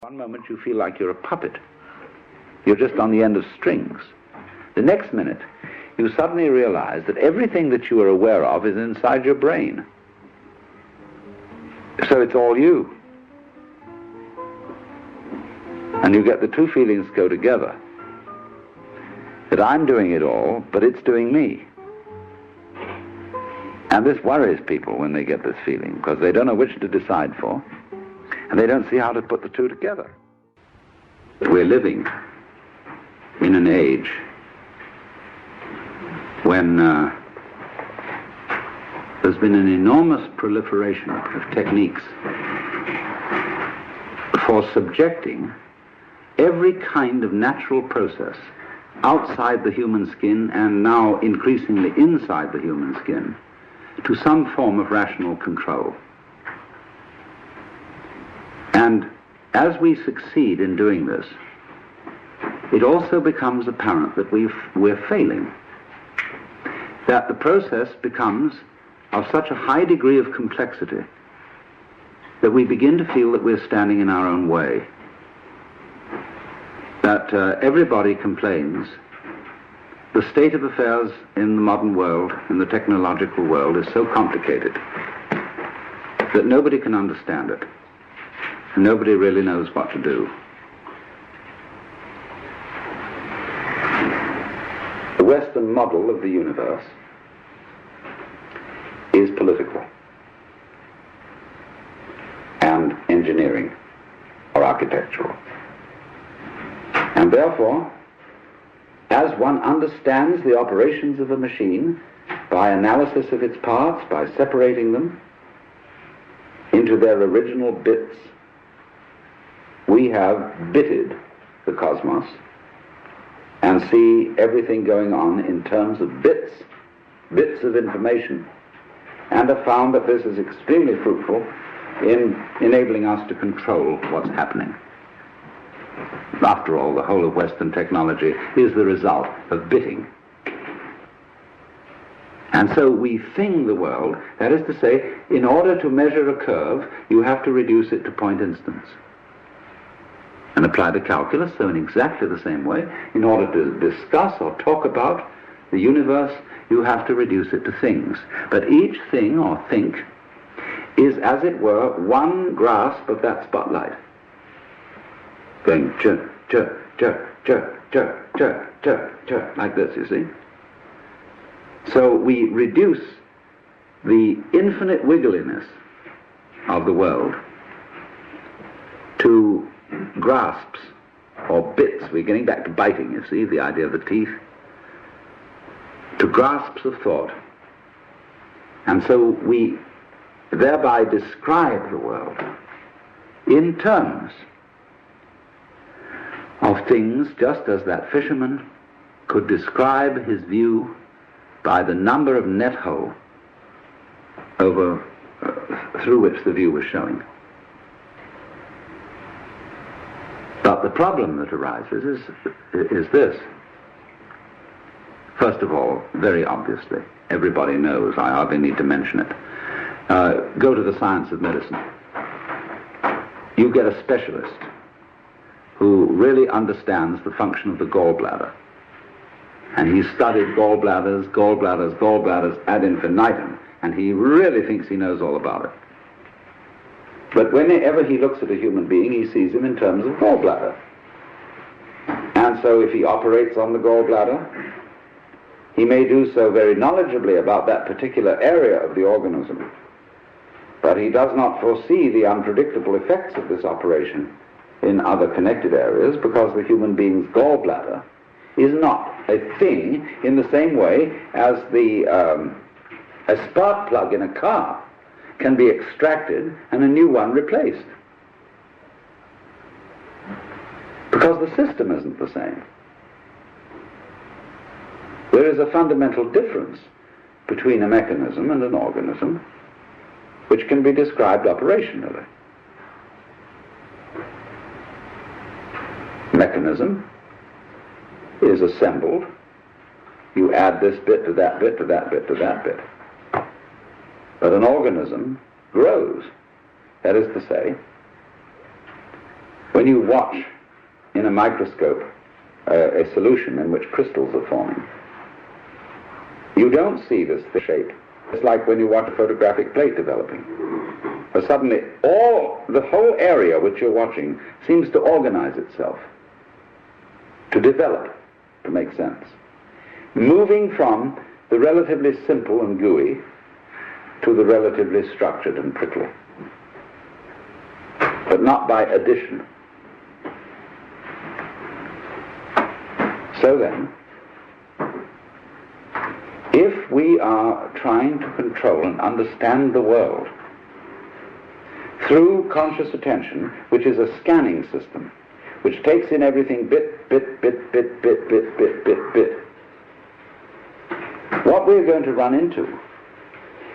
One moment you feel like you're a puppet. You're just on the end of strings. The next minute, you suddenly realize that everything that you are aware of is inside your brain. So it's all you. And you get the two feelings go together. That I'm doing it all, but it's doing me. And this worries people when they get this feeling, because they don't know which to decide for, and they don't see how to put the two together. We're living in an age when there's been an enormous proliferation of techniques for subjecting every kind of natural process outside the human skin, and now increasingly inside the human skin, to some form of rational control. And as we succeed in doing this, it also becomes apparent that we're failing, that the process becomes of such a high degree of complexity that we begin to feel that we're standing in our own way, that everybody complains the state of affairs in the modern world, in the technological world, is so complicated that nobody can understand it. Nobody really knows what to do. The Western model of the universe is political and engineering or architectural. And therefore, as one understands the operations of a machine by analysis of its parts, by separating them into their original bits, we have bitted the cosmos and see everything going on in terms of bits of information, and have found that this is extremely fruitful in enabling us to control what's happening. After all, the whole of Western technology is the result of bitting. And so we thing the world, that is to say, in order to measure a curve, you have to reduce it to point instants. And apply the calculus, so in exactly the same way, in order to discuss or talk about the universe, you have to reduce it to things. But each thing or think is, as it were, one grasp of that spotlight. Going chirp, chirp, chirp, chirp, chirp, chirp, chirp, chirp, like this, you see. So we reduce the infinite wiggliness of the world to grasps or bits. We're getting back to biting, you see, the idea of the teeth. To grasps of thought. And so we thereby describe the world in terms of things, just as that fisherman could describe his view by the number of net hole over through which the view was showing. But the problem that arises is this. First of all, very obviously, everybody knows, I hardly need to mention it. Go to the science of medicine. You get a specialist who really understands the function of the gallbladder. And he's studied gallbladders ad infinitum, and he really thinks he knows all about it. But whenever he looks at a human being, he sees him in terms of gallbladder. And so if he operates on the gallbladder, he may do so very knowledgeably about that particular area of the organism, but he does not foresee the unpredictable effects of this operation in other connected areas, because the human being's gallbladder is not a thing in the same way as a spark plug in a car can be extracted and a new one replaced. Because the system isn't the same. There is a fundamental difference between a mechanism and an organism which can be described operationally. Mechanism is assembled. You add this bit to that bit to that bit to that bit. But an organism grows. That is to say, When you watch in a microscope a solution in which crystals are forming, you don't see this shape. It's like when you watch a photographic plate developing. But suddenly the whole area which you're watching seems to organize itself, to develop, to make sense. Moving from the relatively simple and gooey to the relatively structured and prickly. But not by addition. So then, if we are trying to control and understand the world through conscious attention, which is a scanning system, which takes in everything bit, what we're going to run into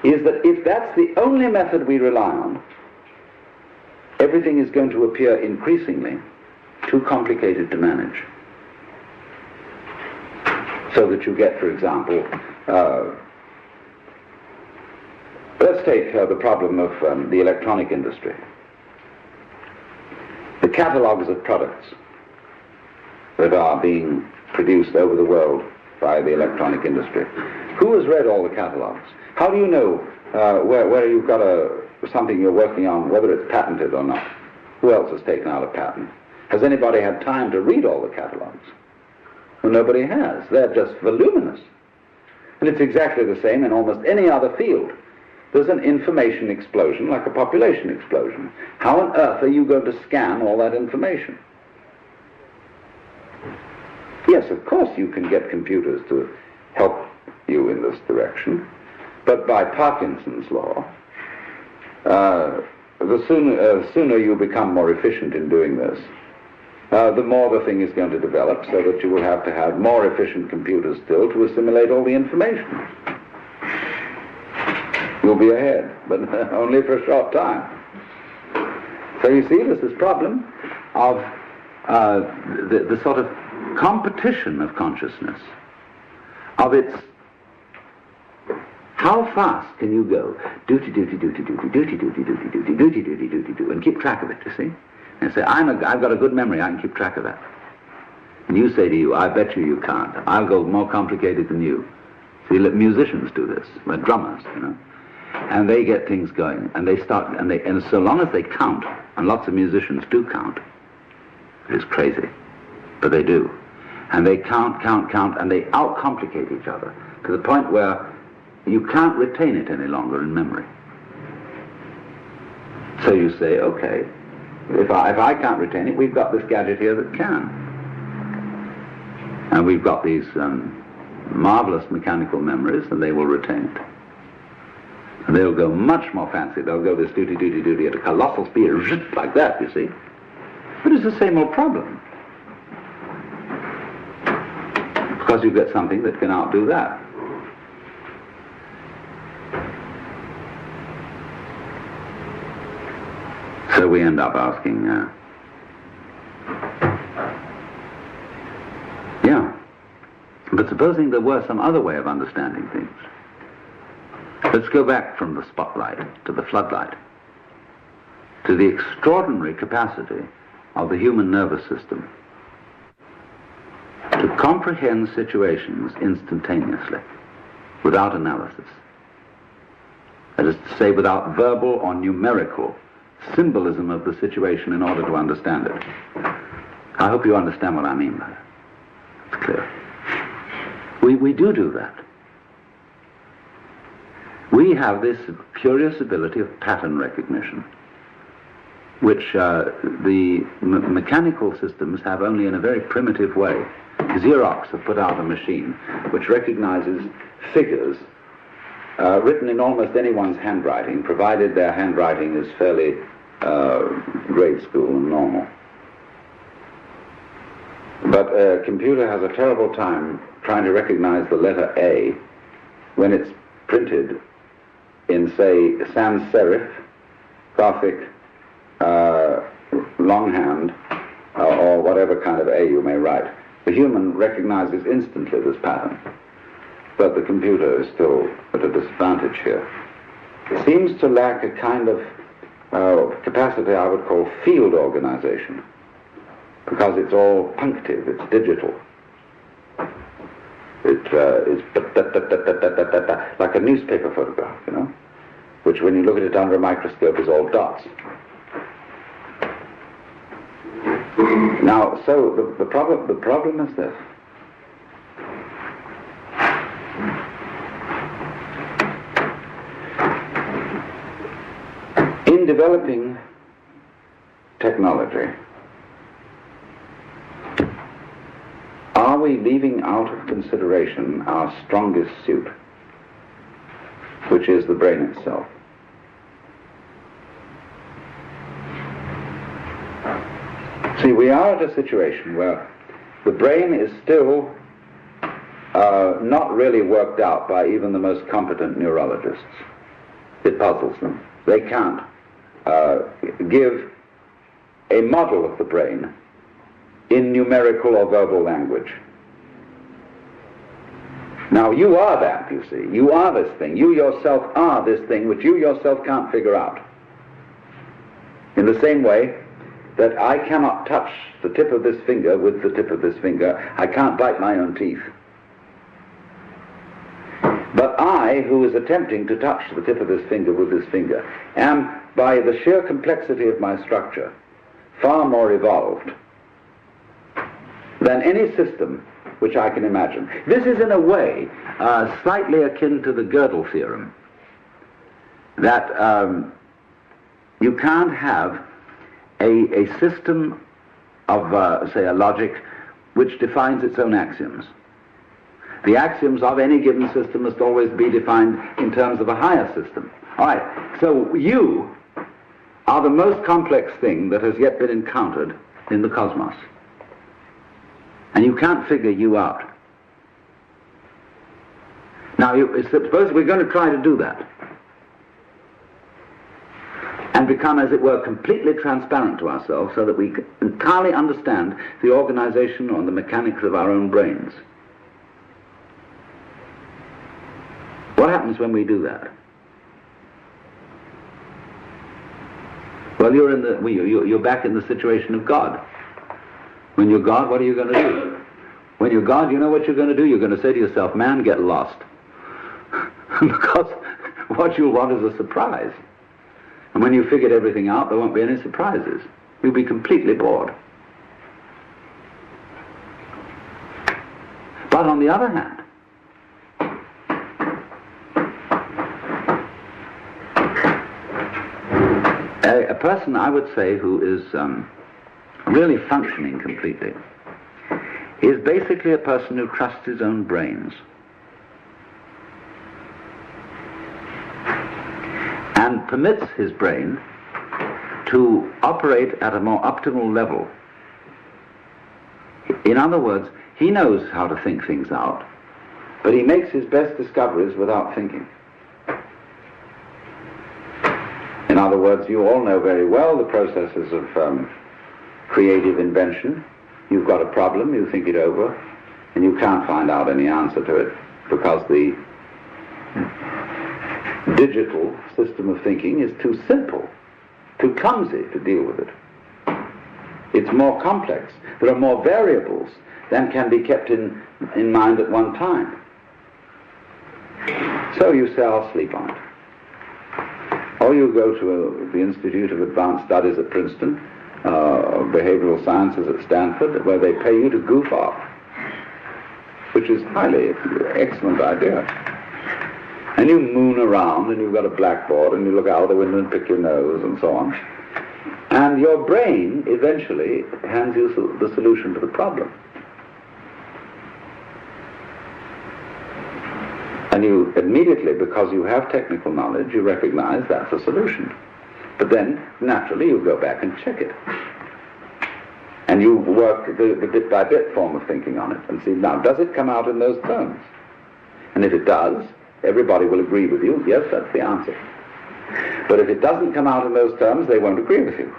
is that if that's the only method we rely on, everything is going to appear increasingly too complicated to manage. So that you get, for example, let's take the problem of the electronic industry. The catalogues of products that are being produced over the world by the electronic industry. Who has read all the catalogues? How do you know where you've got something you're working on, whether it's patented or not? Who else has taken out a patent? Has anybody had time to read all the catalogues? Well, nobody has. They're just voluminous. And it's exactly the same in almost any other field. There's an information explosion, like a population explosion. How on earth are you going to scan all that information? Yes, of course you can get computers to help you in this direction, but by Parkinson's law, the sooner you become more efficient in doing this, the more the thing is going to develop, so that you will have to have more efficient computers still to assimilate all the information. You'll be ahead, but only for a short time. So you see, there's this problem of the sort of competition of consciousness, of its how fast can you go, duty, duty, duty, duty, duty, duty, duty, duty, duty, duty, duty, duty, and keep track of it, you see? And say, I've got a good memory, I can keep track of that. And you say to you, I bet you can't. I'll go more complicated than you. See, musicians do this, drummers, you know. And they get things going, and they start, and so long as they count, and lots of musicians do count, it's crazy, but they do. And they count, and they out-complicate each other to the point where you can't retain it any longer in memory. So you say, okay, if I can't retain it, we've got this gadget here that can. And we've got these marvelous mechanical memories, and they will retain it. And they'll go much more fancy. They'll go this duty, duty, duty at a colossal speed, like that, you see. But it's the same old problem. Because you get something that can outdo that. So we end up asking, but supposing there were some other way of understanding things. Let's go back from the spotlight to the floodlight, to the extraordinary capacity of the human nervous system to comprehend situations instantaneously, without analysis. That is to say, without verbal or numerical symbolism of the situation in order to understand it. I hope you understand what I mean by that. It's clear. We do that. We have this curious ability of pattern recognition, which the mechanical systems have only in a very primitive way. Xerox have put out a machine which recognizes figures written in almost anyone's handwriting, provided their handwriting is fairly grade school and normal. But a computer has a terrible time trying to recognize the letter A when it's printed in, say, sans serif, Gothic, longhand, or whatever kind of A you may write. The human recognizes instantly this pattern, but the computer is still at a disadvantage here. It seems to lack a kind of capacity I would call field organization. because it's all punctive, it's digital. It's like a newspaper photograph, you know, which when you look at it under a microscope is all dots. Now, so the problem is this. In developing technology, are we leaving out of consideration our strongest suit, which is the brain itself? See, we are at a situation where the brain is still not really worked out by even the most competent neurologists. It puzzles them. They can't give a model of the brain in numerical or verbal language. Now, you are that, you see. You are this thing. You yourself are this thing which you yourself can't figure out. In the same way that I cannot touch the tip of this finger with the tip of this finger. I can't bite my own teeth. But I, who is attempting to touch the tip of this finger with this finger, am, by the sheer complexity of my structure, far more evolved than any system which I can imagine. This is, in a way, slightly akin to the Gödel theorem, that you can't have a system of, say, a logic which defines its own axioms. The axioms of any given system must always be defined in terms of a higher system. All right, so you are the most complex thing that has yet been encountered in the cosmos. And you can't figure you out. Now, suppose we're going to try to do that and become, as it were, completely transparent to ourselves so that we can entirely understand the organization or the mechanics of our own brains. What happens when we do that? Well, you're back in the situation of God. When you're God, what are you going to do? When you're God, you know what you're going to do? You're going to say to yourself, man, get lost. Because what you'll want is a surprise. And when you've figured everything out, there won't be any surprises. You'll be completely bored. But on the other hand, a person, I would say, who is really functioning completely is basically a person who trusts his own brains and permits his brain to operate at a more optimal level. In other words, he knows how to think things out, but he makes his best discoveries without thinking. In other words, you all know very well the processes of creative invention. You've got a problem, you think it over, and you can't find out any answer to it because the digital system of thinking is too simple, too clumsy to deal with it. It's more complex. There are more variables than can be kept in mind at one time. So you say, I'll sleep on it. Or you go to the Institute of Advanced Studies at Princeton, Behavioral Sciences at Stanford, where they pay you to goof off, which is highly excellent idea. And you moon around, and you've got a blackboard, and you look out the window and pick your nose, and so on. And your brain eventually hands you the solution to the problem. And you immediately, because you have technical knowledge, you recognize that's a solution. But then, naturally, you go back and check it. And you work the bit-by-bit form of thinking on it and see, now, does it come out in those terms? And if it does, everybody will agree with you, yes, that's the answer. But if it doesn't come out in those terms, they won't agree with you.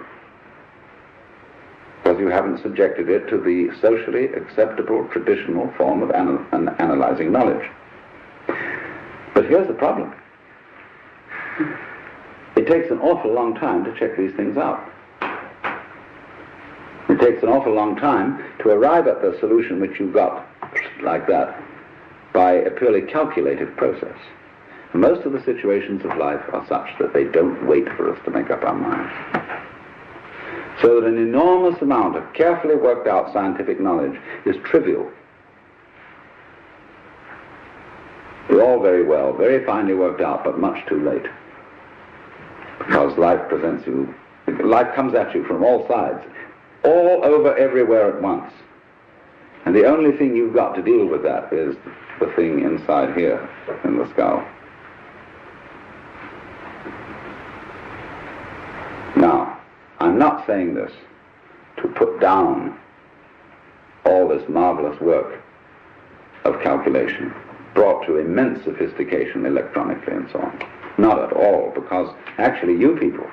Because you haven't subjected it to the socially acceptable, traditional form of analyzing knowledge. But here's the problem. It takes an awful long time to check these things out. It takes an awful long time to arrive at the solution which you got like that by a purely calculative process. Most of the situations of life are such that they don't wait for us to make up our minds. So that an enormous amount of carefully worked out scientific knowledge is trivial. They're all very well, very finely worked out, but much too late. Because life comes at you from all sides, all over, everywhere at once. And the only thing you've got to deal with that is the thing inside here, in the skull. Now, I'm not saying this to put down all this marvelous work of calculation, brought to immense sophistication electronically and so on. Not at all, because actually you people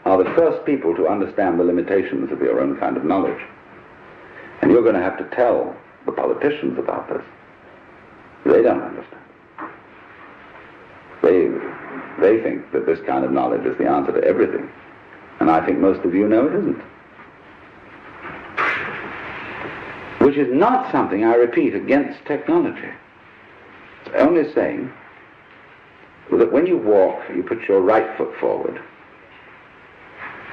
are the first people to understand the limitations of your own kind of knowledge. And you're going to have to tell the politicians about this. They don't understand. They think that this kind of knowledge is the answer to everything. And I think most of you know it isn't. Which is not something, I repeat, against technology. It's only saying that when you walk, you put your right foot forward.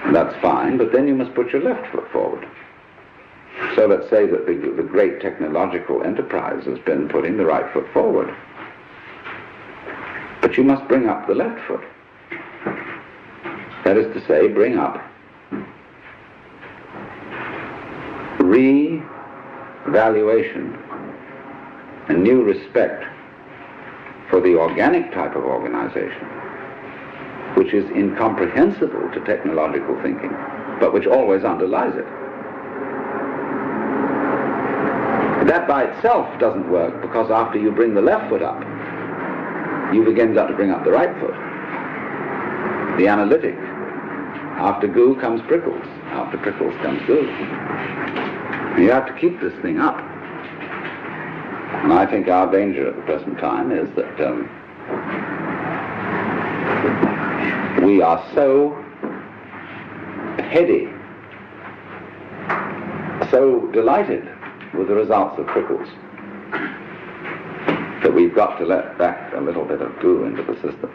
And that's fine, but then you must put your left foot forward. So let's say that the great technological enterprise has been putting the right foot forward. But you must bring up the left foot. That is to say, bring up re-valuation and new respect for the organic type of organization, which is incomprehensible to technological thinking, but which always underlies it. That by itself doesn't work, because after you bring the left foot up, you've again got to bring up the right foot. The analytic. After goo comes prickles. After prickles comes goo. You have to keep this thing up. And I think our danger at the present time is that we are so heady, so delighted with the results of prickles, that we've got to let back a little bit of goo into the system.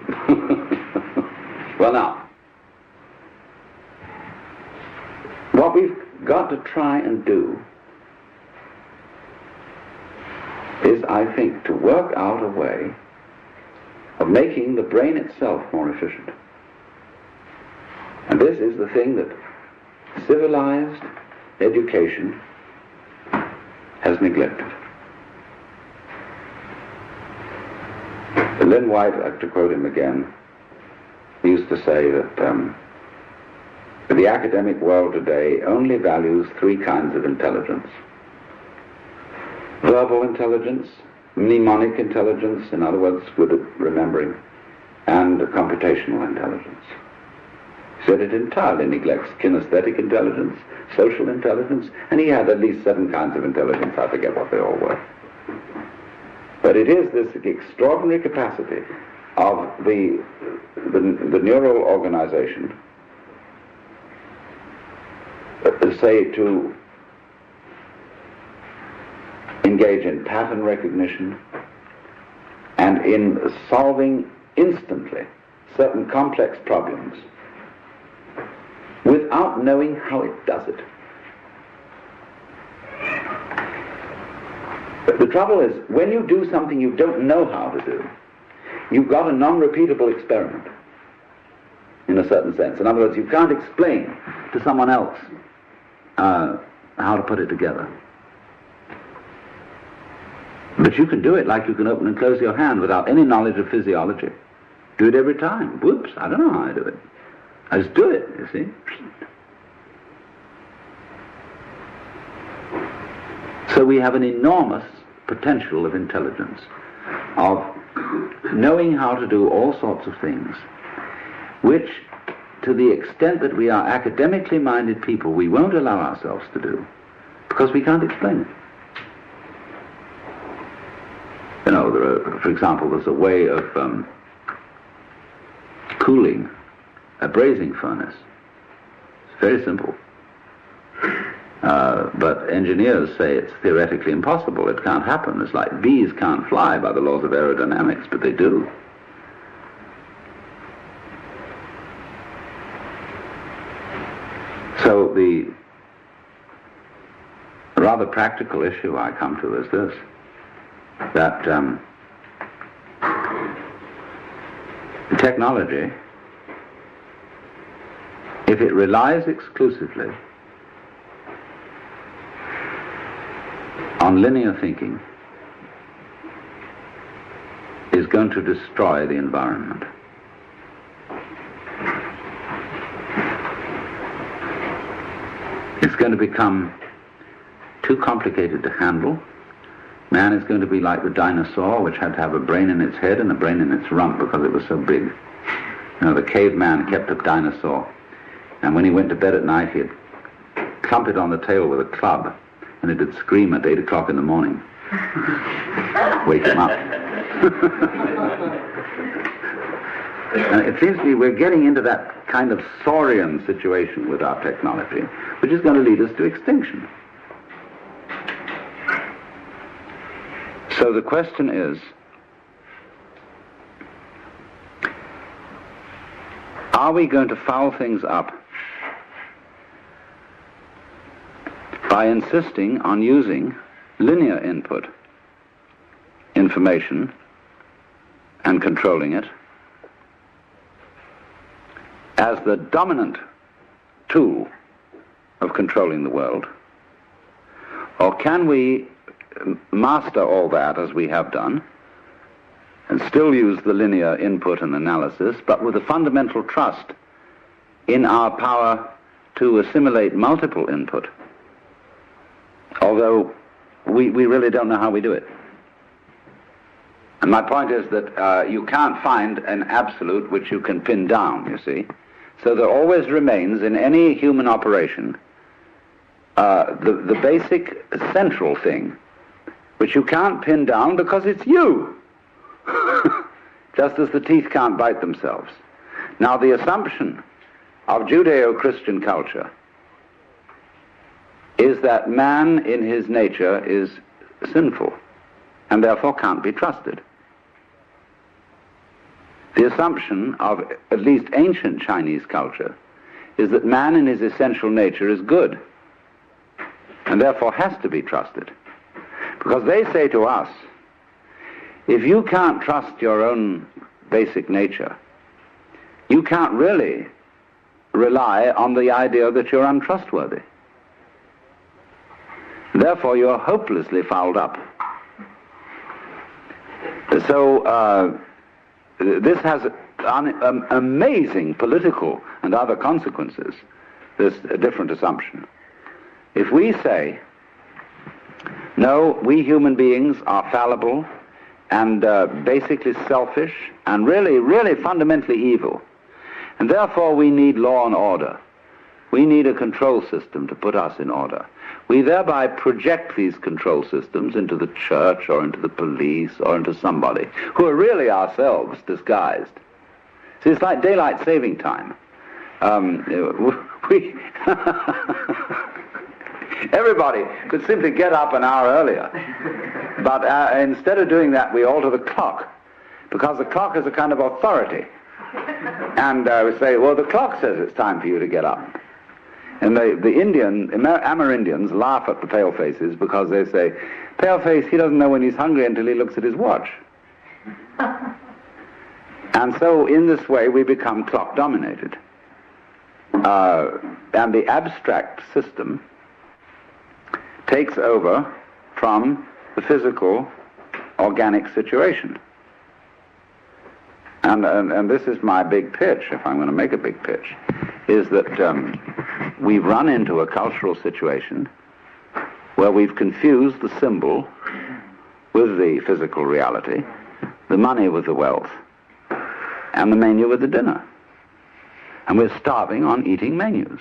Well, now, what we've got to try and do is, I think, to work out a way of making the brain itself more efficient. And this is the thing that civilized education has neglected. Lynn White, to quote him again, used to say that the academic world today only values three kinds of intelligence: verbal intelligence, mnemonic intelligence, in other words, good at remembering, and computational intelligence. He said it entirely neglects kinesthetic intelligence, social intelligence, and he had at least 7 kinds of intelligence. I forget what they all were. But it is this extraordinary capacity of the neural organization, say, to engage in pattern recognition and in solving instantly certain complex problems without knowing how it does it. The trouble is, when you do something you don't know how to do, you've got a non-repeatable experiment, in a certain sense. In other words, you can't explain to someone else how to put it together. But you can do it like you can open and close your hand without any knowledge of physiology. Do it every time. Whoops, I don't know how I do it. I just do it, you see. So we have an enormous potential of intelligence, of knowing how to do all sorts of things, which, to the extent that we are academically minded people, we won't allow ourselves to do, because we can't explain it. You know, for example, there's a way of cooling a brazing furnace. It's very simple. But engineers say it's theoretically impossible. It can't happen. It's like bees can't fly by the laws of aerodynamics, but they do. So the rather practical issue I come to is this, that technology, if it relies exclusively on linear thinking, is going to destroy the environment. It's going to become too complicated to handle. Man is going to be like the dinosaur, which had to have a brain in its head and a brain in its rump because it was so big. You know, the caveman kept a dinosaur, and when he went to bed at night, he'd clump it on the tail with a club, and it'd scream at 8 o'clock in the morning. Wake him up. And it seems to me we're getting into that kind of saurian situation with our technology, which is going to lead us to extinction. So the question is, are we going to foul things up by insisting on using linear input information and controlling it as the dominant tool of controlling the world? Or can we master all that as we have done and still use the linear input and analysis, but with a fundamental trust in our power to assimilate multiple input, although we really don't know how we do it? And my point is that you can't find an absolute which you can pin down, you see. So there always remains in any human operation the basic central thing, which you can't pin down because it's you. Just as the teeth can't bite themselves. Now the assumption of Judeo-Christian culture is that man in his nature is sinful and therefore can't be trusted. The assumption of at least ancient Chinese culture is that man in his essential nature is good and therefore has to be trusted. Because they say to us, if you can't trust your own basic nature, you can't really rely on the idea that you're untrustworthy. Therefore, you're hopelessly fouled up. So, this has amazing political and other consequences, this different assumption. If we say, no, we human beings are fallible and basically selfish and really fundamentally evil, and therefore we need law and order. We need a control system to put us in order. We thereby project these control systems into the church or into the police or into somebody who are really ourselves disguised. See, it's like daylight saving time. Everybody could simply get up an hour earlier. But instead of doing that, we alter the clock, because the clock is a kind of authority. And we say, well, the clock says it's time for you to get up. And the Amerindians laugh at the palefaces because they say, paleface, he doesn't know when he's hungry until he looks at his watch. And so in this way we become clock dominated. And the abstract system takes over from the physical, organic situation. And this is my big pitch, if I'm going to make a big pitch, is that we've run into a cultural situation where we've confused the symbol with the physical reality, the money with the wealth, and the menu with the dinner. And we're starving on eating menus.